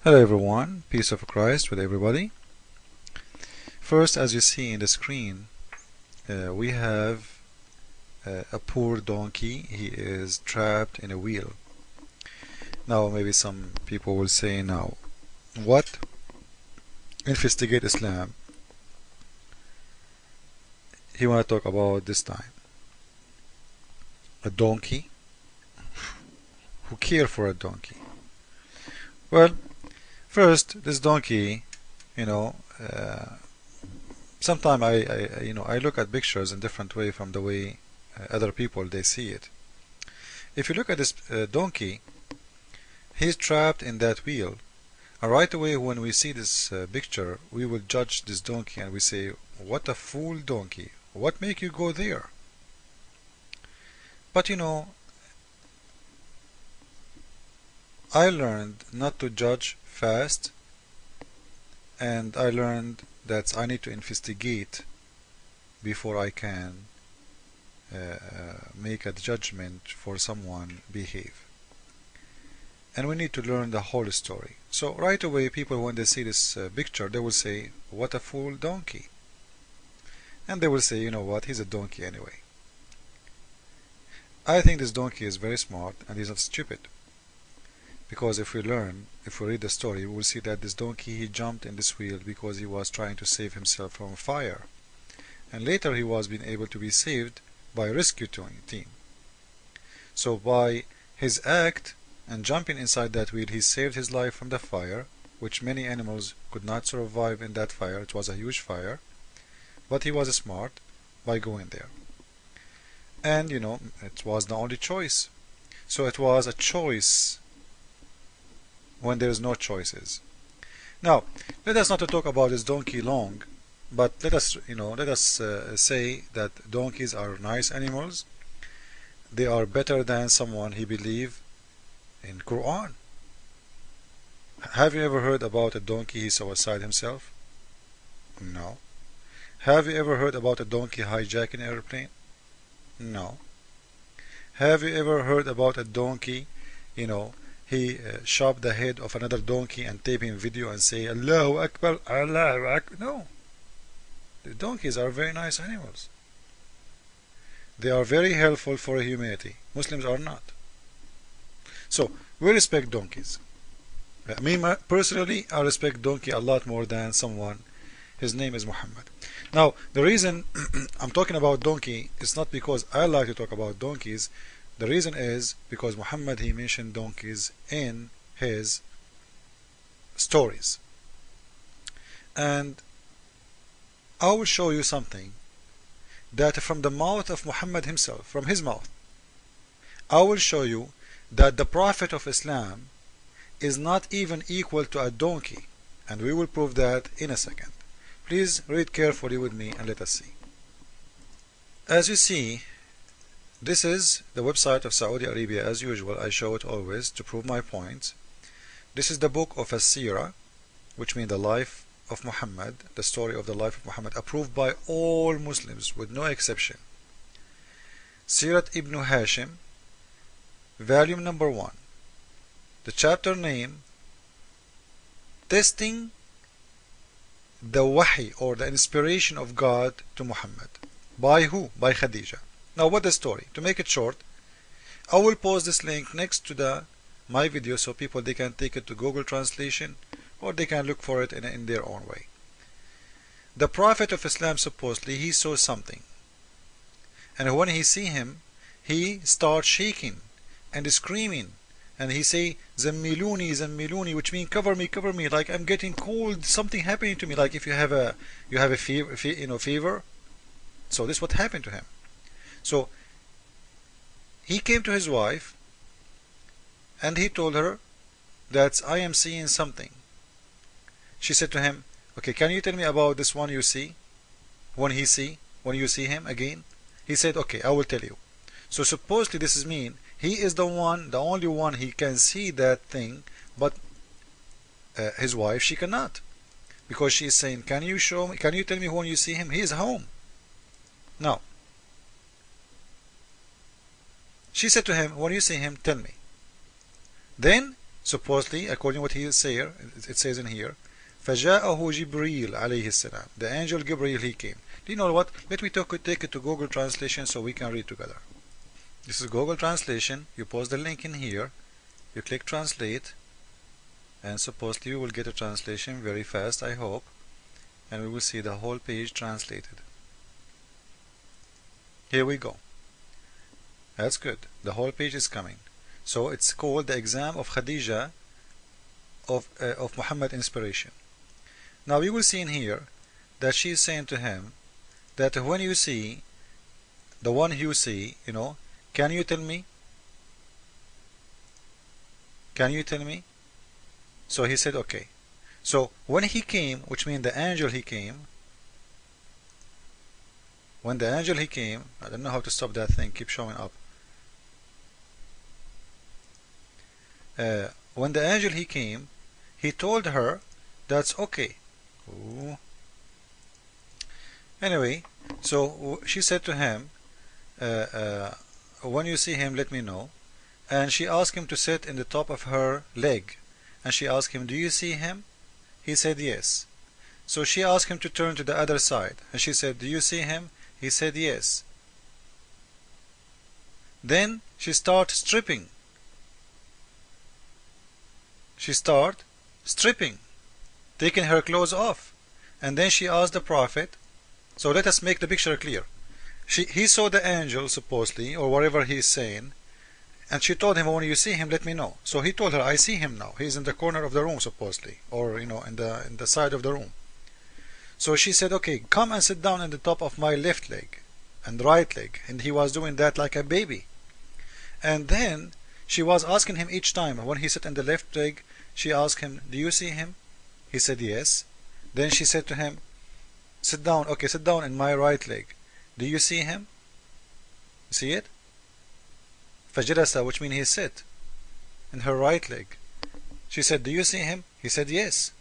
Hello everyone, peace of Christ with everybody. First, as you see in the screen, we have a poor donkey. He is trapped in a wheel. Now maybe some people will say, now what investigate Islam he want to talk about this time? A donkey? Who care for a donkey? Well, first, this donkey, you know, sometimes I look at pictures in different way from the way other people they see it. If you look at this donkey, he's trapped in that wheel, and right away when we see this picture, we will judge this donkey and we say, what a fool donkey, what make you go there? But I learned not to judge fast, and I learned that I need to investigate before I can make a judgment for someone behave. And we need to learn the whole story. So right away people, when they see this picture, they will say, what a fool donkey. And they will say, you know what, he's a donkey anyway. I think this donkey is very smart and he's not stupid. Because if we read the story, we will see that this donkey, he jumped in this wheel because he was trying to save himself from fire. And later he was being able to be saved by a rescue team. So by his act and jumping inside that wheel, he saved his life from the fire, which many animals could not survive in that fire. It was a huge fire. But he was smart by going there. And it was the only choice. So it was a choice when there is no choices. Now, let us not talk about this donkey long, but let us say that donkeys are nice animals. They are better than someone he believe in Quran. Have you ever heard about a donkey he suicide himself? No. Have you ever heard about a donkey hijacking an airplane? No. Have you ever heard about a donkey, he chopped the head of another donkey and taping video and say Allahu Akbar, Allahu Akbar? No. The donkeys are very nice animals. They are very helpful for humanity. Muslims are not. So we respect donkeys. Me personally, I respect donkey a lot more than someone. His name is Muhammad. Now the reason I'm talking about donkey is not because I like to talk about donkeys. The reason is because Muhammad, he mentioned donkeys in his stories. And I will show you something that from the mouth of Muhammad himself, from his mouth, I will show you that the Prophet of Islam is not even equal to a donkey, and we will prove that in a second. Please read carefully with me and let us see. As you see, this is the website of Saudi Arabia. As usual, I show it always to prove my point. This is the book of As-Sirah, which means the life of Muhammad, the story of the life of Muhammad, approved by all Muslims with no exception. Sirat ibn Hashim, volume number 1. The chapter name, Testing the Wahy, or the inspiration of God to Muhammad. By who? By Khadija. Now what the story? To make it short, I will post this link next to my video so people, they can take it to Google Translation, or they can look for it in their own way. The Prophet of Islam, supposedly, he saw something, and when he see him, he starts shaking and screaming, and he say Zammiluni, Zammiluni, which means cover me, like I'm getting cold, something happening to me, like if you have a fever, fever. So this is what happened to him. So he came to his wife and he told her that I am seeing something. She said to him, okay, can you tell me about this one you see? When you see him again? He said, okay, I will tell you. So supposedly this is mean he is the only one he can see that thing, but his wife, she cannot, because she is saying, can you tell me when you see him? He is home. Now she said to him, when you see him, tell me. Then supposedly, according to what he is saying, it says in here, فَجَاءَهُ جِبْرِيلٌ عَلَيْهِ السَّلَامُ. The angel Gabriel, he came. Do you know what? Let me take it to Google Translation so we can read together. This is Google Translation. You post the link in here. You click Translate. And supposedly you will get a translation very fast, I hope. And we will see the whole page translated. Here we go. That's good. The whole page is coming. So it's called the exam of Khadija of Muhammad inspiration. Now you will see in here that she is saying to him that when you see the one you see, can you tell me? Can you tell me? So he said, okay. So when he came, which means the angel he came, when the angel he came, I don't know how to stop that thing, keep showing up. When the angel he came, he told her that's okay. Ooh. Anyway, so she said to him, when you see him, let me know. And she asked him to sit in the top of her leg. And she asked him, do you see him? He said yes. So she asked him to turn to the other side. And she said, do you see him? He said yes. Then she started stripping. She started stripping, taking her clothes off. And then she asked the Prophet, so let us make the picture clear. He saw the angel, supposedly, or whatever he is saying, and she told him, when you see him, let me know. So he told her, I see him now. He's in the corner of the room, supposedly, or in the side of the room. So she said, okay, come and sit down on the top of my left leg and right leg. And he was doing that like a baby. And then she was asking him each time, when he sat in the left leg, she asked him, do you see him? He said yes. Then she said to him, sit down, okay, sit down in my right leg. Do you see him? See it? Fajrasa, which means he sit in her right leg. She said, do you see him? He said yes.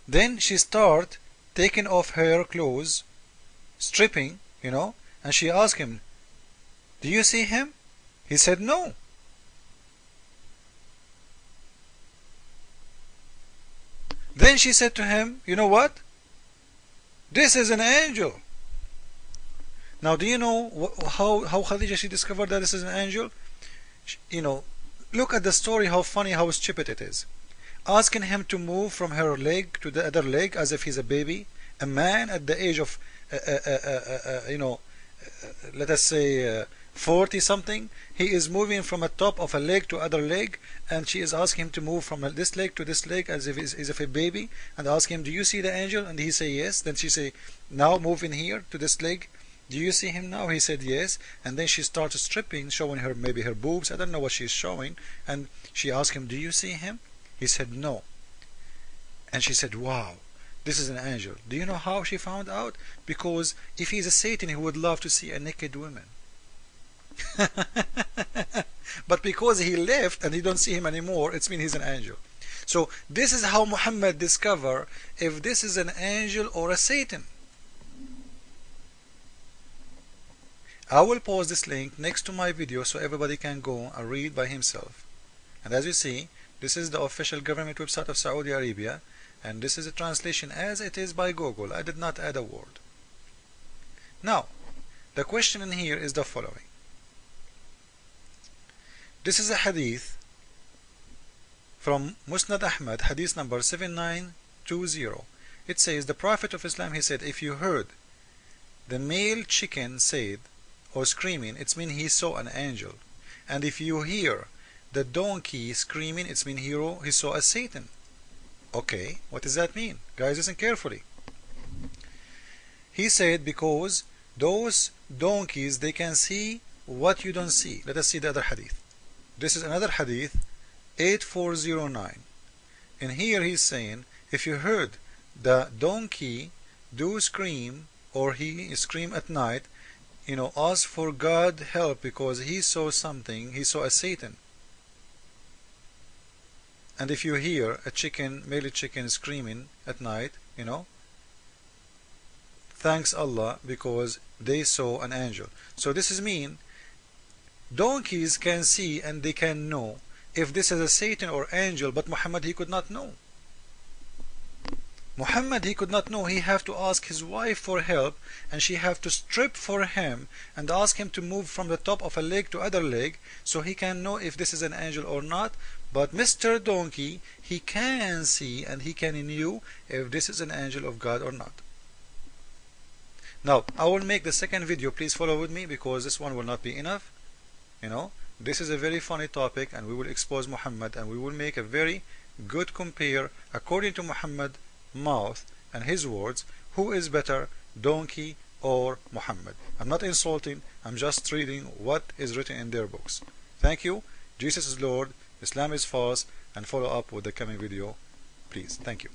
Then she started taking off her clothes, stripping, and she asked him, do you see him? He said no. Then she said to him, you know what? This is an angel. Now, do you know how Khadija, she discovered that this is an angel? Look at the story, how funny, how stupid it is. Asking him to move from her leg to the other leg as if he's a baby. A man at the age of, let us say 40 something, he is moving from a top of a leg to other leg, and she is asking him to move from this leg to this leg as if he's a baby, and ask him, do you see the angel? And he say yes. Then she say, now move in here to this leg. Do you see him now? He said yes. And then she started stripping, showing her maybe her boobs. I don't know what she's showing. And she asked him, do you see him? He said no. And she said, wow, this is an angel. Do you know how she found out? Because if he's a Satan, he would love to see a naked woman. But because he left and you don't see him anymore, it means he's an angel. So this is how Muhammad discovered if this is an angel or a Satan. I will post this link next to my video so everybody can go and read by himself. And as you see, this is the official government website of Saudi Arabia, and this is a translation as it is by Google. I did not add a word. Now, the question in here is the following. This is a hadith from Musnad Ahmad, hadith number 7920. It says, the Prophet of Islam, he said, if you heard the male chicken said or screaming, it means he saw an angel. And if you hear the donkey screaming, it means he saw a Satan. Okay, what does that mean? Guys, listen carefully. He said because those donkeys, they can see what you don't see. Let us see the other hadith. This is another hadith, 8409. And here he's saying, if you heard the donkey do scream, or he scream at night, ask for God help because he saw something, he saw a Satan. And if you hear a chicken, male chicken screaming at night, thanks Allah because they saw an angel. So this is mean donkeys can see and they can know if this is a Satan or angel, but Muhammad he could not know. Muhammad he could not know. He have to ask his wife for help, and she have to strip for him and ask him to move from the top of a leg to other leg so he can know if this is an angel or not. But Mr. Donkey, he can see and he can knew if this is an angel of God or not. Now I will make the second video. Please follow with me because this one will not be enough. This is a very funny topic, and we will expose Muhammad, and we will make a very good compare according to Muhammad mouth and his words, who is better, Donkey or Muhammad. I'm not insulting, I'm just reading what is written in their books. Thank you. Jesus is Lord, Islam is false, and follow up with the coming video, please. Thank you.